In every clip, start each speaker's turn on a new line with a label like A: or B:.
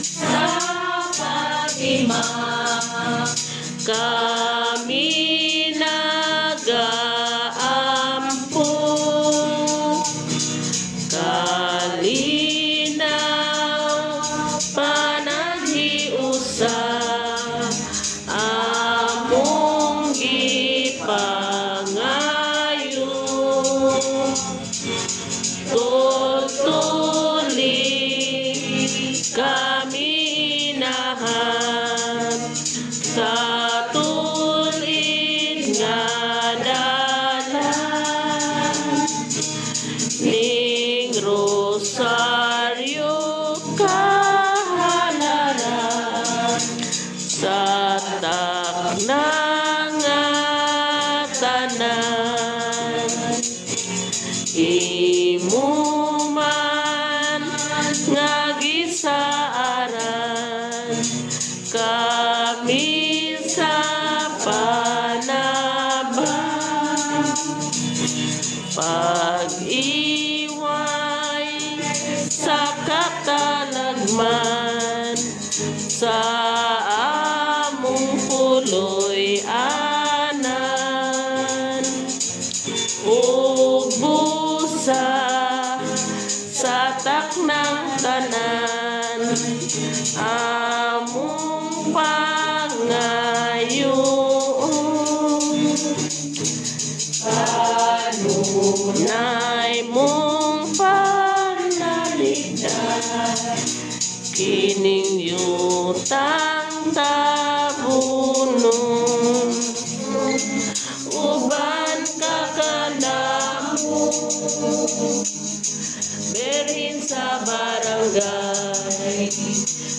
A: Sa Fatima kami nag-aampo, kalinaw panaghiusa among gipangayo, tutuli kami inahan sa tulid nga dalan ning rosaryo kahalaran sa taknang nga tanan. Imo man nga gisaaran kami sa panaban, pag-iway sa katalagman sa among puloy anan, ug busa sa taknang tanan among pangayo. Kanunay mong panalidad kining yutang tabunon, uban ka kanamo berhin sa barangay,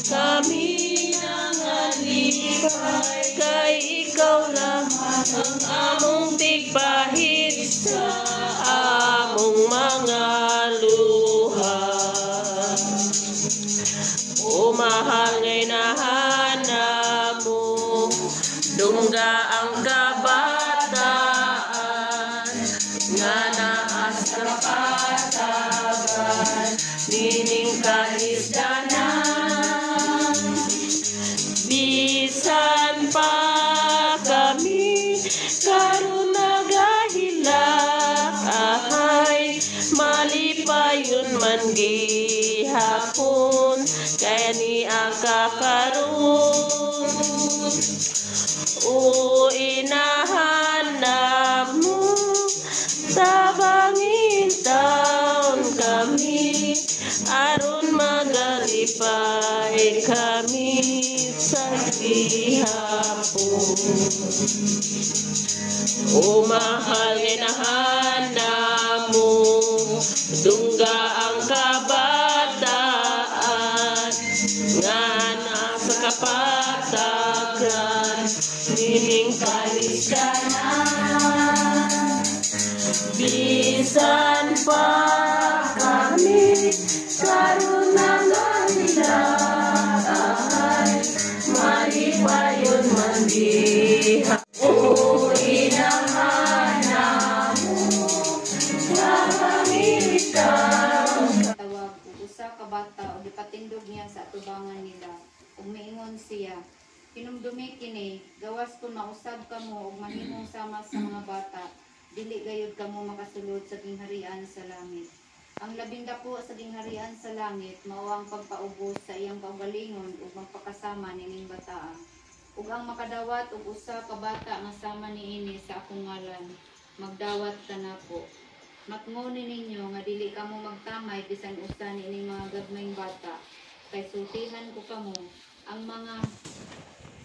A: kami nangalipay kay ikaw lang ang among tigpahit sa among mga luha. O mahal ngay nahanap mo, dungga ang kabataan nga naas kapatagan nining kahisdanan. Bisan pa kami karon nagahilak, ahay malipayon man gihapon kaya ni ang kakaroon. O inahanap mo sa bangin taon kami, aron magalipay kami sa gihapon. O mahal inahanap mo, dungga ang kabataan nga nasa kapatagan nining kahisdanan. Bisan pa kami karon nagahilak, ahay malipayon man gihapon. O inahanap mo sa pamilitaw.
B: Tawag usa ka bata o gipatindog niya sa atubangan nila. Ug miingon siya, "Hinumdumi kini, gawas kung mausab kamo ug mahimong sama sa mga bata, dili gayud kamo makasulod sa gingharian sa langit." Ang labing dako sa gingharian sa langit mao ang pagpaubos sa iyang kaugalingon ug magpakasama nining bataa. Ug ang makadawat og usa ka bata nga sama niini sa akong ngalan, magdawat ka nako. Matngon ninyo nga dili kamo magtamay bisan usa niining mga gagmayng bata, kay sultihan ko kamo ang mga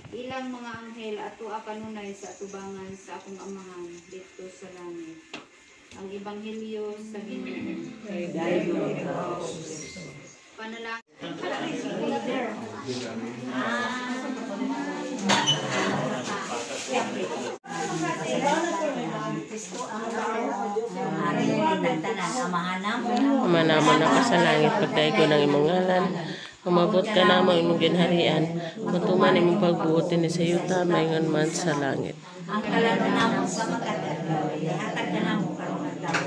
B: ilang mga anghel atua kanunay sa atubangan sa akong amahan dito sa langit. Ang ebanghelyo sa Ginoo. Panalangin.
A: Manamo na ka sa langit, pagkay ko ng imong ngalan. Umabot ka na mo imong ginharian. Matuman imong pagbuotin ni sa yuta, mayngon man sa langit.
C: Ang kalan na mo sa magkatag, hatag na mo karong adlaw.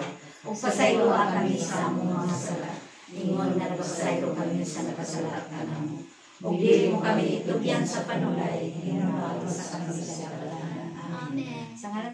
C: ug pasayloa kami sa among mga sala. Ingon nga nagpasaylo kami sa nakasalat kanamo. Ug dili mo kami itugyan sa panulay, hinabalo sa kami sa kalangan. Amen. Sa ngalan